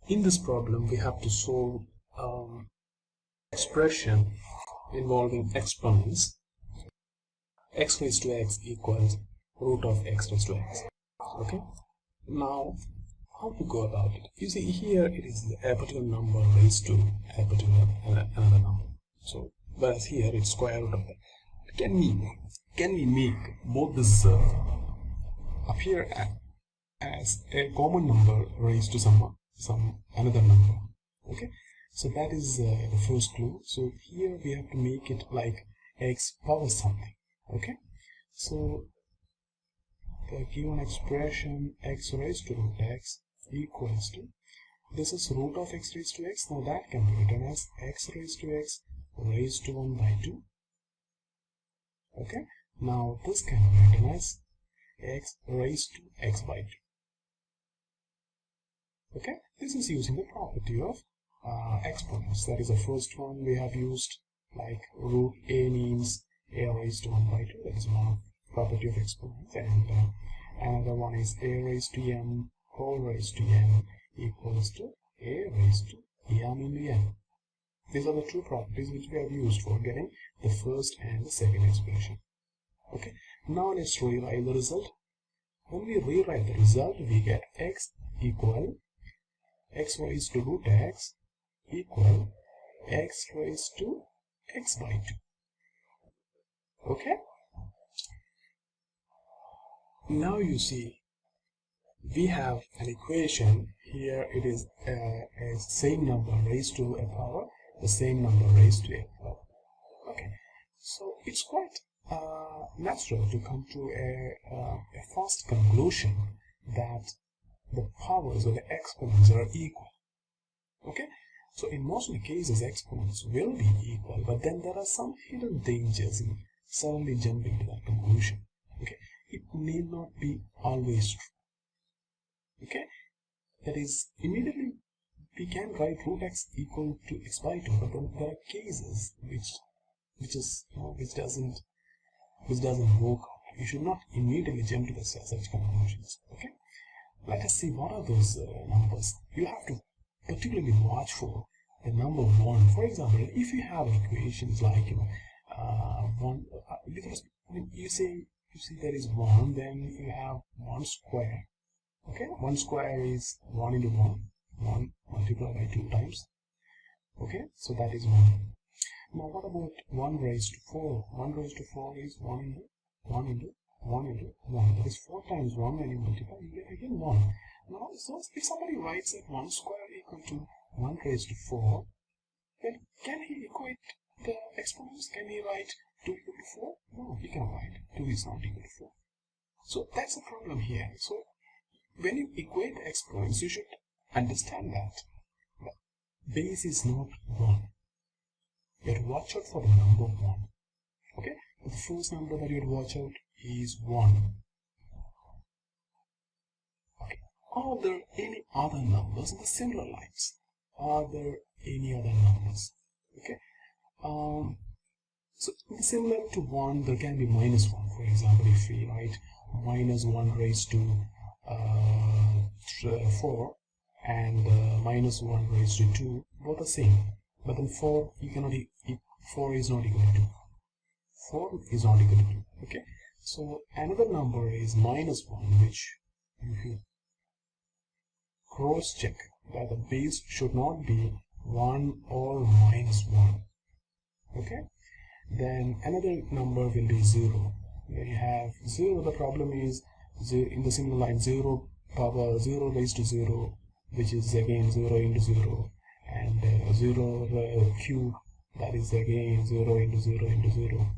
In this problem, we have to solve expression involving exponents. X raised to x equals root of x raised to x. Okay. Now, how to go about it? You see, here it is a particular number raised to a particular another number. So, whereas here it's square root of that. Can we make both this appear as a common number raised to some another number? Okay. So that is the first clue. So here we have to make it like x power something. Okay. So the given expression x raised to root x equals to, this is root of x raised to x. Now that can be written as x raised to x raised to 1 by 2. Okay. Now this can be written as x raised to x by 2. Okay. This is using the property of exponents. That is the first one we have used, like root a means a raised to 1 by 2. That is one property of exponents. And another one is a raised to m whole raised to n equals to a raised to m into n. These are the two properties which we have used for getting the first and the second expression. Okay. Now let's rewrite the result. When we rewrite the result, we get x equal x raised to root x equal x raised to x by 2. Okay. Now you see we have an equation here. It is a same number raised to a power, the same number raised to a power. Okay. So it's quite natural to come to a fast conclusion that the powers of the exponents are equal. Okay. So in most of the cases, exponents will be equal, but then there are some hidden dangers in suddenly jumping to that conclusion. Okay. It need not be always true. Okay. That is, immediately we can write root x equal to x by 2, but then there are cases which doesn't work out. You should not immediately jump to such conclusions. Okay. Let us see what are those numbers. You have to particularly watch for the number 1. For example, if you have equations like 1, because when you see there is 1, then you have 1 square. Okay, 1 square is 1 into 1 multiplied by 2 times. Okay, so that is 1. Now what about 1 raised to 4? 1 raised to 4 is 1 into 1 into 1 into 1. That is 4 times 1. When you multiply, you get again 1. Now, so if somebody writes that 1 square equal to 1 raised to 4, then can he equate the exponents? Can he write 2 equal to 4? No, he can write 2 is not equal to 4. So that's the problem here. So when you equate the exponents, you should understand that the base is not 1. You have to watch out for the number 1. Okay? The first number that you have to watch out is 1. Okay. Are there any other numbers in the similar lines? Are there any other numbers? Okay. So similar to 1, there can be minus 1. For example, if we write minus 1 raised to 4 and minus 1 raised to 2, both are same. But then 4 4 is not equal to 2. 4 is not equal to 2. Okay. So another number is minus 1, which you should cross check that the base should not be 1 or minus 1. Okay. Then another number will be 0. When you have 0, the problem is in the single line 0 power 0 raised to 0, which is again 0 into 0, and 0 cube, that is again 0 into 0 into 0.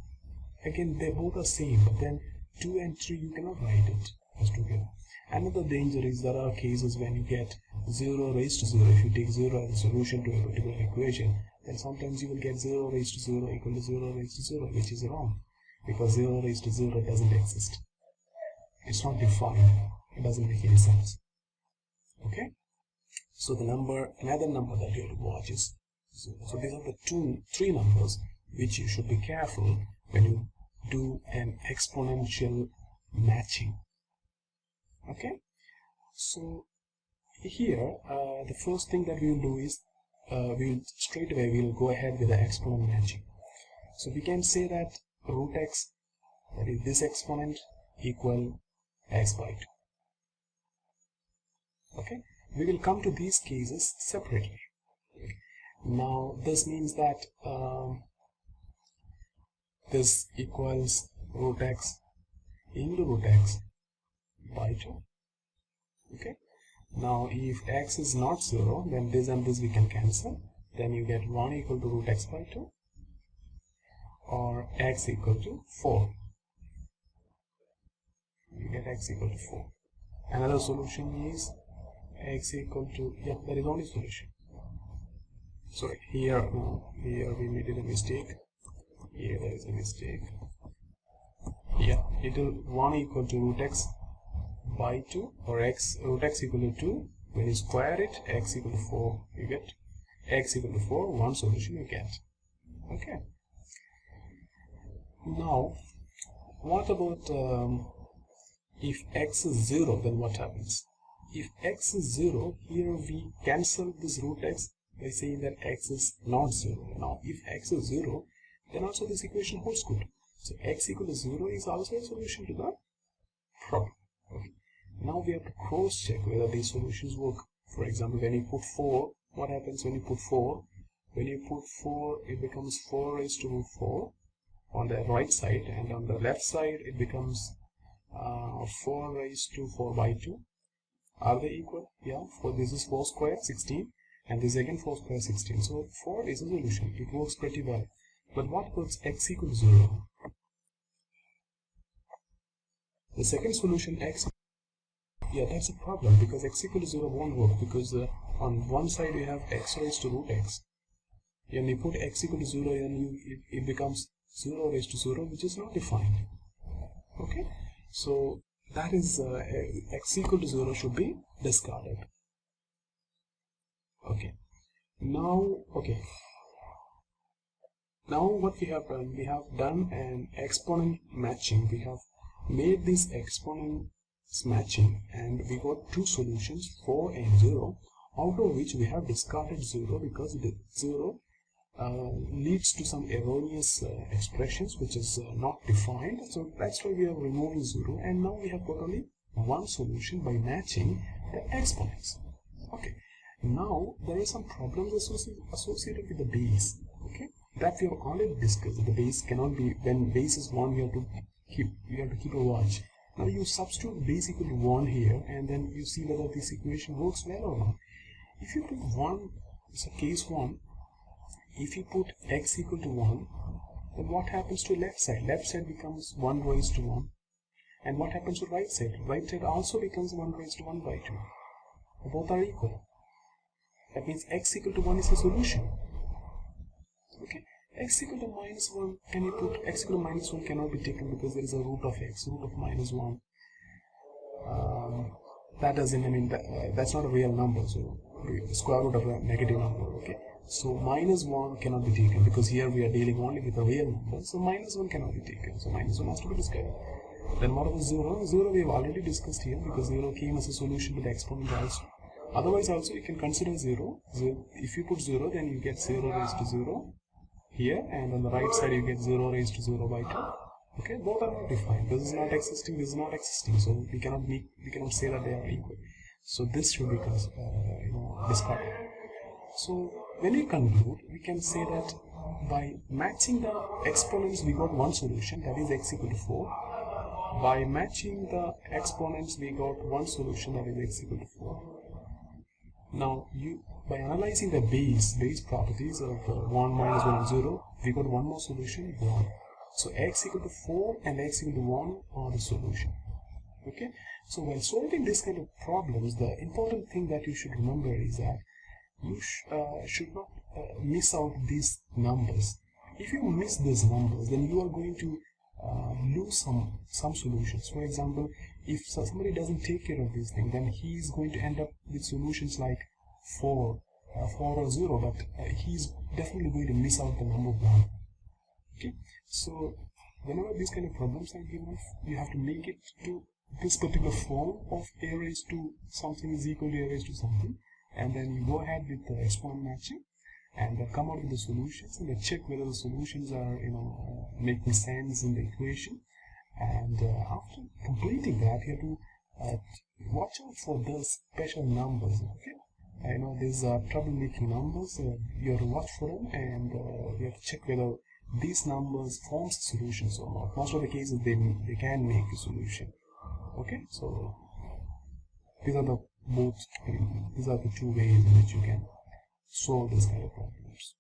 Again, they both are same, but then 2 and 3 you cannot write it as together. Another danger is there are cases when you get 0 raised to 0. If you take 0 as a solution to a particular equation, then sometimes you will get 0 raised to 0 equal to 0 raised to 0, which is wrong, because 0 raised to 0 doesn't exist. It's not defined. It doesn't make any sense. Okay. So another number that you have to watch is 0. So these are the 3 numbers which you should be careful when you do an exponential matching. Okay. So here the first thing that we will do is we will go ahead with the exponent matching. So we can say that root x, that is this exponent, equal x by 2. Okay, we will come to these cases separately. Okay. Now this means that this equals root x into root x by 2. Okay. Now if x is not 0, then this and this we can cancel. Then you get 1 equal to root x by 2, or x equal to 4. You get x equal to 4. Another solution is x equal to, yeah, that is only solution. Sorry, here we made a mistake. Here there is a mistake. Yeah, it will 1 equal to root x by 2, or root x equal to 2. When you square it, x equal to 4, you get x equal to 4, one solution you get. Okay. Now, what about if x is 0, then what happens? If x is 0, here we cancel this root x by saying that x is not 0. Now, if x is 0, then also this equation holds good. So, x equal to 0 is also a solution to the problem. Okay. Now, we have to cross-check whether these solutions work. For example, when you put 4, what happens when you put 4? When you put 4, it becomes 4 raised to root 4 on the right side, and on the left side, it becomes 4 raised to 4 by 2. Are they equal? Yeah, for this is 4 square 16, and this is again 4 square 16. So 4 is a solution. It works pretty well. But what about x equal to 0? The second solution, x, yeah, that's a problem, because x equal to 0 won't work, because on one side you have x raised to root x. When you put x equal to 0, then it becomes 0 raised to 0, which is not defined. Okay, so that is x equal to 0 should be discarded. Okay. Now what we have done an exponent matching. We have made this exponents matching, and we got two solutions, 4 and 0, out of which we have discarded 0 because the 0 leads to some erroneous expressions which is not defined. So that's why we are removing 0, and now we have got only one solution by matching the exponents. Okay. Now there are some problems associated with the base. Okay, that we have already discussed. The base cannot be, when base is 1, we have to keep a watch. Now you substitute base equal to 1 here, and then you see whether this equation works well or not. If you put 1, it's a case 1. If you put x equal to 1, then what happens to left side? Left side becomes 1 raised to 1. And what happens to right side? Right side also becomes 1 raised to 1 by 2. Both are equal. That means x equal to 1 is a solution. Okay. X equal to minus 1, can you put x equal to minus 1 cannot be taken because there is a root of x, root of minus 1. That doesn't, I mean, that's not a real number, so square root of a negative number. Okay. So minus 1 cannot be taken because here we are dealing only with a real number. So minus 1 cannot be taken. So minus 1 has to be discarded. Then what about 0? 0 we have already discussed here because 0 came as a solution to the exponent also. Otherwise also you can consider 0. If you put 0, then you get 0 raised to 0 here, and on the right side you get 0 raised to 0 by 2. Okay, both are not defined. This is not existing, this is not existing, so we cannot say that they are equal. So this should be discarded. So when we conclude, we can say that by matching the exponents we got one solution, that is x equal to 4. By matching the exponents we got one solution, that is x equal to 4. Now by analyzing the base properties of 1, minus 1 and 0, we got one more solution, 1. So x equal to 4 and x equal to 1 are the solution. Okay. So while solving this kind of problems, the important thing that you should remember is that you should not miss out these numbers. If you miss these numbers, then you are going to lose some solutions. For example, if somebody doesn't take care of this thing, then he is going to end up with solutions like 4 or 0, but he's definitely going to miss out the number 1. Okay, so whenever these kind of problems are given, you have to make it to this particular form of a raised to something is equal to a raised to something, and then you go ahead with the exponent matching and come out with the solutions, and then check whether the solutions are making sense in the equation. And after completing that, you have to watch out for the special numbers. Okay, these are troublemaking numbers. You have to watch for them, and you have to check whether these numbers forms solutions or not. Most of the cases they can make a solution. Okay, so these are the two ways in which you can solve this kind of problems.